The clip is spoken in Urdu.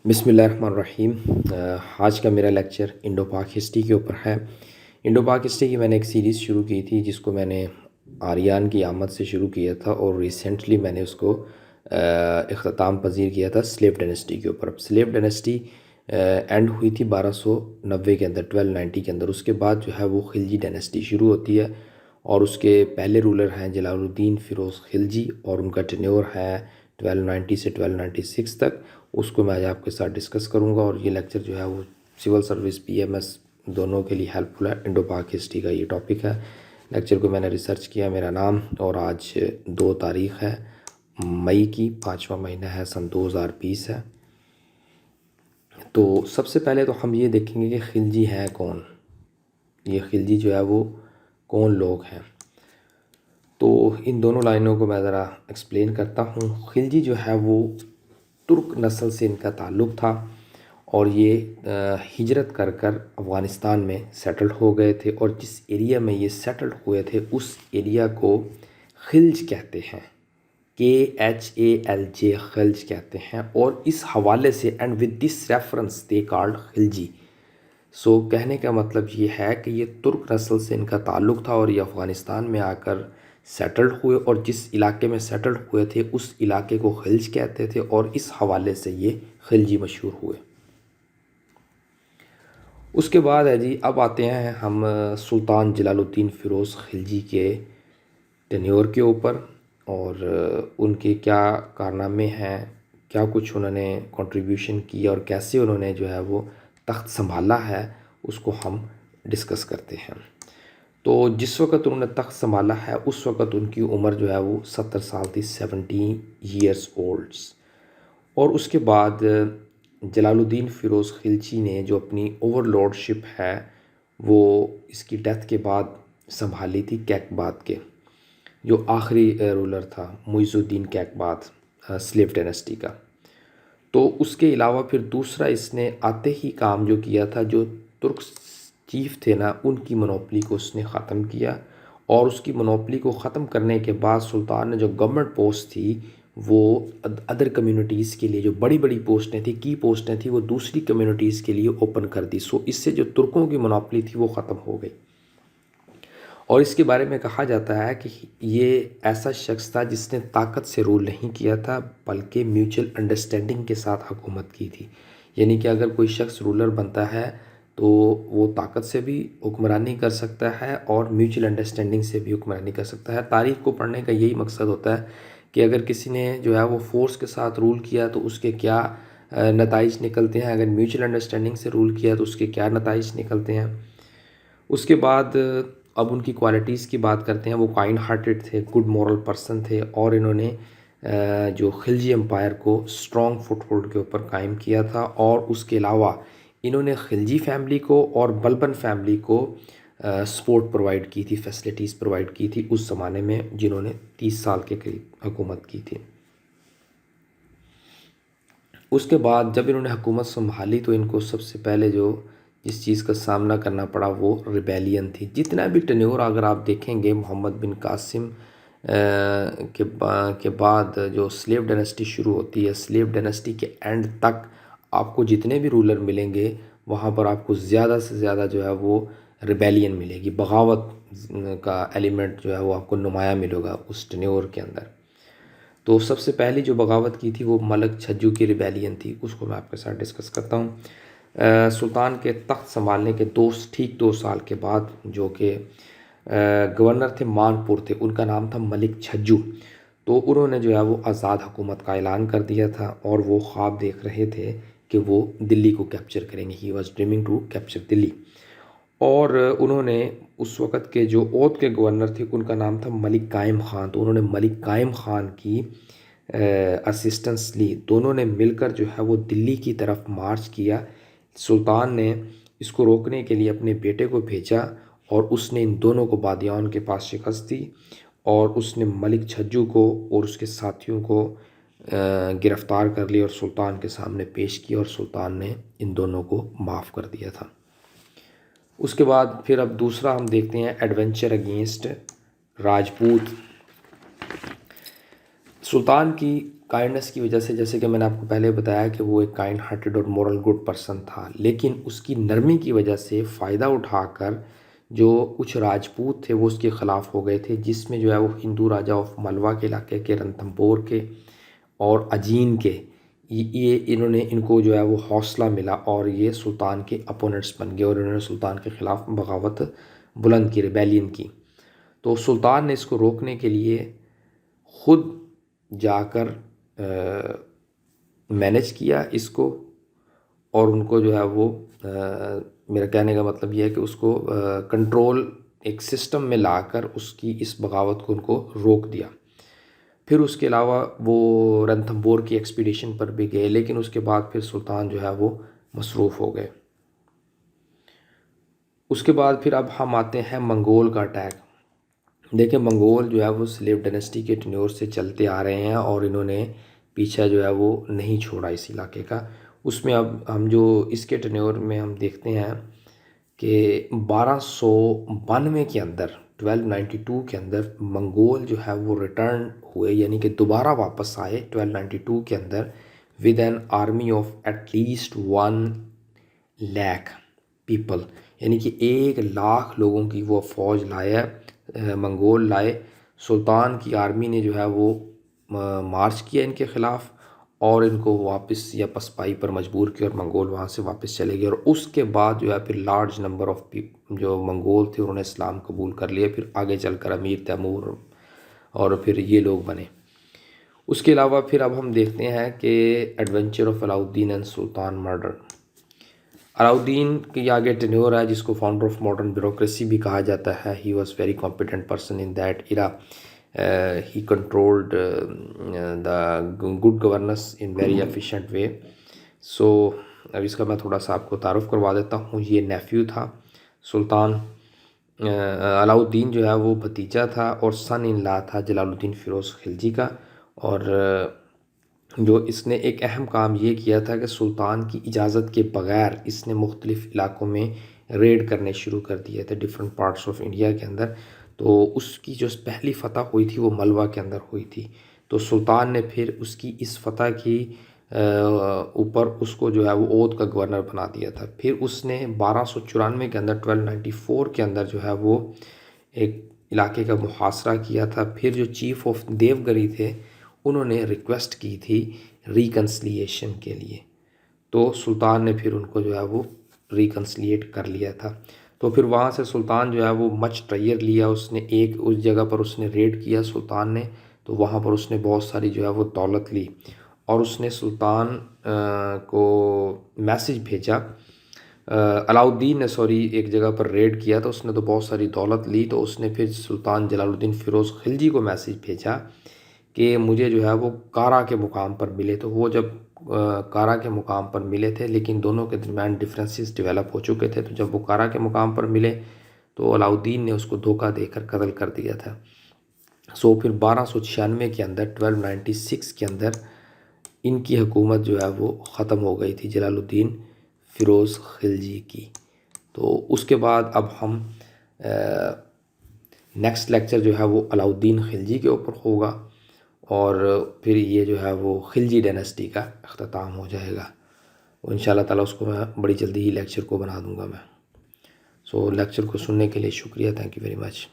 بسم اللہ الرحمن الرحیم۔ آج کا میرا لیکچر انڈو پاک ہسٹری کے اوپر ہے۔ انڈو پاک ہسٹری کی میں نے ایک سیریز شروع کی تھی جس کو میں نے آریان کی آمد سے شروع کیا تھا، اور ریسنٹلی میں نے اس کو اختتام پذیر کیا تھا سلیو ڈائنسٹی کے اوپر۔ سلیو ڈائنسٹی اینڈ ہوئی تھی 1290 کے اندر، 1290 کے اندر۔ اس کے بعد جو ہے وہ خلجی ڈائنسٹی شروع ہوتی ہے، اور اس کے پہلے رولر ہیں جلال الدین فیروز خلجی، اور ان کا ٹینیور ہے 1290 سے 1296 تک۔ اس کو میں آج آپ کے ساتھ ڈسکس کروں گا، اور یہ لیکچر جو ہے وہ civil service P M S دونوں کے لیے ہیلپ فل ہے۔ انڈو پاک ہسٹری کا یہ ٹاپک ہے۔ لیکچر کو میں نے ریسرچ کیا، میرا نام، اور آج 2 تاریخ ہے مئی کی، 5واں مہینہ ہے، سن 2020 ہے۔ تو سب سے پہلے تو ہم یہ دیکھیں گے کہ خلجی ہے کون، یہ خلجی جو ہے وہ کون لوگ ہیں۔ تو ان دونوں لائنوں کو میں ذرا ایکسپلین کرتا ہوں۔ خلجی جو ہے وہ ترک نسل سے ان کا تعلق تھا، اور یہ ہجرت کر کر افغانستان میں سیٹلڈ ہو گئے تھے، اور جس ایریا میں یہ سیٹلڈ ہوئے تھے اس ایریا کو خلج کہتے ہیں، KHALJ، خلج کہتے ہیں۔ اور اس حوالے سے and with this reference they called Khilji. So کہنے کا مطلب یہ ہے کہ یہ ترک نسل سے ان کا تعلق تھا، اور یہ افغانستان میں آ کر سیٹلڈ ہوئے، اور جس علاقے میں سیٹلڈ ہوئے تھے اس علاقے کو خلج کہتے تھے، اور اس حوالے سے یہ خلجی مشہور ہوئے۔ اس کے بعد ہے جی، اب آتے ہیں ہم سلطان جلال الدین فیروز خلجی کے ٹینیور کے اوپر، اور ان کے کیا کارنامے ہیں، کیا کچھ انہوں نے کنٹریبیوشن کیا، اور کیسے انہوں نے جو ہے وہ تخت سنبھالا ہے، اس کو ہم ڈسکس کرتے ہیں۔ تو جس وقت انہوں نے تخت سنبھالا ہے اس وقت ان کی عمر جو ہے وہ 70 سال تھی، 17 ایئرس اولڈس۔ اور اس کے بعد جلال الدین فیروز خلجی نے جو اپنی اوور لارڈشپ ہے وہ اس کی ڈیتھ کے بعد سنبھالی تھی کیقباد کے، جو آخری رولر تھا، معیز الدین کیقباد، سلیو ڈائنسٹی کا۔ تو اس کے علاوہ پھر دوسرا اس نے آتے ہی کام جو کیا تھا، جو ترک چیف تھے نا، ان کی منوپلی کو اس نے ختم کیا، اور اس کی منوپلی کو ختم کرنے کے بعد سلطان نے جو گورنمنٹ پوسٹ تھی وہ ادر کمیونٹیز کے لیے، جو بڑی بڑی پوسٹیں تھیں، کی پوسٹیں تھیں، وہ دوسری کمیونٹیز کے لیے اوپن کر دی۔ سو اس سے جو ترکوں کی منوپلی تھی وہ ختم ہو گئی۔ اور اس کے بارے میں کہا جاتا ہے کہ یہ ایسا شخص تھا جس نے طاقت سے رول نہیں کیا تھا، بلکہ میوچل انڈرسٹینڈنگ کے ساتھ حکومت کی تھی۔ یعنی کہ اگر کوئی شخص رولر بنتا ہے تو وہ طاقت سے بھی حکمرانی کر سکتا ہے، اور میوچل انڈرسٹینڈنگ سے بھی حکمرانی کر سکتا ہے۔ تاریخ کو پڑھنے کا یہی مقصد ہوتا ہے کہ اگر کسی نے جو ہے وہ فورس کے ساتھ رول کیا تو اس کے کیا نتائج نکلتے ہیں، اگر میوچل انڈرسٹینڈنگ سے رول کیا تو اس کے کیا نتائج نکلتے ہیں۔ اس کے بعد اب ان کی کوالٹیز کی بات کرتے ہیں۔ وہ کائنڈ ہارٹڈ تھے، گڈ مورل پرسن تھے، اور انہوں نے جو خلجی امپائر کو اسٹرانگ فٹ ہولڈ کے اوپر قائم کیا تھا، اور اس کے علاوہ انہوں نے خلجی فیملی کو اور بلبن فیملی کو سپورٹ پرووائڈ کی تھی، فیسلٹیز پرووائڈ کی تھی اس زمانے میں، جنہوں نے 30 سال کے قریب حکومت کی تھی۔ اس کے بعد جب انہوں نے حکومت سنبھالی تو ان کو سب سے پہلے جو جس چیز کا سامنا کرنا پڑا وہ ریبیلین تھی۔ جتنا بھی ٹینیور اگر آپ دیکھیں گے محمد بن قاسم کے بعد جو سلیو ڈائنسٹی شروع ہوتی ہے، سلیو ڈائنسٹی کے اینڈ تک آپ کو جتنے بھی رولر ملیں گے وہاں پر آپ کو زیادہ سے زیادہ جو ہے وہ ریبیلین ملے گی، بغاوت کا ایلیمنٹ جو ہے وہ آپ کو نمایاں ملے گا اس ٹینیور کے اندر۔ تو سب سے پہلی جو بغاوت کی تھی وہ ملک چھجو کی ریبیلین تھی، اس کو میں آپ کے ساتھ ڈسکس کرتا ہوں۔ سلطان کے تخت سنبھالنے کے ٹھیک 2 سال کے بعد، جو کہ گورنر تھے مانپور تھے، ان کا نام تھا ملک چھجو، تو انہوں نے جو ہے وہ آزاد حکومت کا اعلان کر دیا تھا، اور وہ خواب دیکھ رہے تھے کہ وہ دلی کو کیپچر کریں گے۔ He was dreaming to capture Delhi. اور انہوں نے اس وقت کے جو اودھ کے گورنر تھے ان کا نام تھا ملک قائم خان، تو انہوں نے ملک قائم خان کی اسسٹنس لی۔ دونوں نے مل کر جو ہے وہ دلی کی طرف مارچ کیا۔ سلطان نے اس کو روکنے کے لیے اپنے بیٹے کو بھیجا، اور اس نے ان دونوں کو بادیان کے پاس شکست دی، اور اس نے ملک چھجو کو اور اس کے ساتھیوں کو گرفتار کر لیا اور سلطان کے سامنے پیش کیا، اور سلطان نے ان دونوں کو معاف کر دیا تھا۔ اس کے بعد پھر اب دوسرا ہم دیکھتے ہیں ایڈونچر اگینسٹ راجپوت۔ سلطان کی کائنڈنس کی وجہ سے، جیسے کہ میں نے آپ کو پہلے بتایا کہ وہ ایک کائنڈ ہارٹیڈ اور مورل گڈ پرسن تھا، لیکن اس کی نرمی کی وجہ سے فائدہ اٹھا کر جو کچھ راجپوت تھے وہ اس کے خلاف ہو گئے تھے، جس میں جو ہے وہ ہندو راجا آف ملوا کے علاقے کے، رنتھمبور کے اور اجین کے، یہ ان کو جو ہے وہ حوصلہ ملا اور یہ سلطان کے اپوننٹس بن گئے اور انہوں نے سلطان کے خلاف بغاوت بلند کی، ریبیلین کی۔ تو سلطان نے اس کو روکنے کے لیے خود جا کر مینج کیا اس کو، اور ان کو جو ہے وہ میرا کہنے کا مطلب یہ ہے کہ اس کو کنٹرول ایک سسٹم میں لا کر اس کی اس بغاوت کو ان کو روک دیا۔ پھر اس کے علاوہ وہ رنتھمبور کی ایکسپیڈیشن پر بھی گئے، لیکن اس کے بعد پھر سلطان جو ہے وہ مصروف ہو گئے۔ اس کے بعد پھر اب ہم آتے ہیں منگول کا اٹیک۔ دیکھیں منگول جو ہے وہ سلیو ڈائنسٹی کے ٹینیور سے چلتے آ رہے ہیں اور انہوں نے پیچھا جو ہے وہ نہیں چھوڑا اس علاقے کا۔ اس میں اب ہم جو اس کے ٹینیور میں ہم دیکھتے ہیں کہ 1292 کے اندر، 1292 کے اندر منگول جو ہے وہ ریٹرن ہوئے، یعنی کہ دوبارہ واپس آئے 1292 کے اندر with an army of at least 1,00,000 people, یعنی کہ 1,00,000 لوگوں کی وہ فوج لائے، منگول لائے۔ سلطان کی آرمی نے جو ہے وہ مارچ کیا ان کے خلاف اور ان کو واپس یا پسپائی پر مجبور کیا اور منگول وہاں سے واپس چلے گئے، اور اس کے بعد جو ہے پھر لارج نمبر آف جو منگول تھے انہوں نے اسلام قبول کر لیا، پھر آگے چل کر امیر تیمور اور پھر یہ لوگ بنے۔ اس کے علاوہ پھر اب ہم دیکھتے ہیں کہ adventure of Alauddin and Sultan murder. Alauddin کی آگے ٹینیور ہے جس کو فاؤنڈر آف ماڈرن بیوروکریسی بھی کہا جاتا ہے۔ He was very competent person in that era. He controlled the good governance in very efficient way. So اب اس کا میں تھوڑا سا آپ کو تعارف کروا دیتا ہوں۔ یہ نیفیو تھا سلطان علاؤدین، جو ہے وہ بھتیجا تھا اور سن ان لا تھا جلال الدین فیروز خلجی کا، اور جو اس نے ایک اہم کام یہ کیا تھا کہ سلطان کی اجازت کے بغیر اس نے مختلف علاقوں میں ریڈ کرنے شروع کر دیے تھے ڈفرینٹ پارٹس آف انڈیا کے اندر۔ تو اس کی جو پہلی فتح ہوئی تھی وہ ملوا کے اندر ہوئی تھی، تو سلطان نے پھر اس کی اس فتح کی اوپر اس کو جو ہے وہ اودھ کا گورنر بنا دیا تھا۔ پھر اس نے 1294 کے اندر 1294 کے اندر جو ہے وہ ایک علاقے کا محاصرہ کیا تھا۔ پھر جو چیف آف دیوگری تھے انہوں نے ریکویسٹ کی تھی ریکنسلیشن کے لیے، تو سلطان نے پھر ان کو جو ہے وہ ریکنسلیٹ کر لیا تھا۔ تو پھر وہاں سے سلطان جو ہے وہ مچ ٹریئر لیا، اس نے ایک اس جگہ پر اس نے ریڈ کیا سلطان نے، تو وہاں پر اس نے بہت ساری جو ہے وہ دولت لی، اور اس نے سلطان کو میسج بھیجا، علاؤدین نے ایک جگہ پر ریڈ کیا تو اس نے تو بہت ساری دولت لی، تو اس نے پھر سلطان جلال الدین فیروز خلجی کو میسج بھیجا کہ مجھے جو ہے وہ کارا کے مقام پر ملے۔ تو وہ جب کارا کے مقام پر ملے تھے، لیکن دونوں کے درمیان ڈفرینسز ڈیولپ ہو چکے تھے، تو جب وہ کارا کے مقام پر ملے تو علاؤدین نے اس کو دھوکہ دے کر قتل کر دیا تھا۔ سو پھر 1296 کے اندر 1296 کے اندر ان کی حکومت جو ہے وہ ختم ہو گئی تھی، جلال الدین فیروز خلجی کی۔ تو اس کے بعد اب ہم نیکسٹ لیکچر جو ہے وہ علاؤدین خلجی کے اوپر ہوگا، اور پھر یہ جو ہے وہ خلجی ڈائنسٹی کا اختتام ہو جائے گا۔ ان شاء اللہ تعالیٰ اس کو میں بڑی جلدی ہی لیکچر کو بنا دوں گا میں۔ سو لیکچر کو سننے کے لیے شکریہ، تھینک یو ویری مچ۔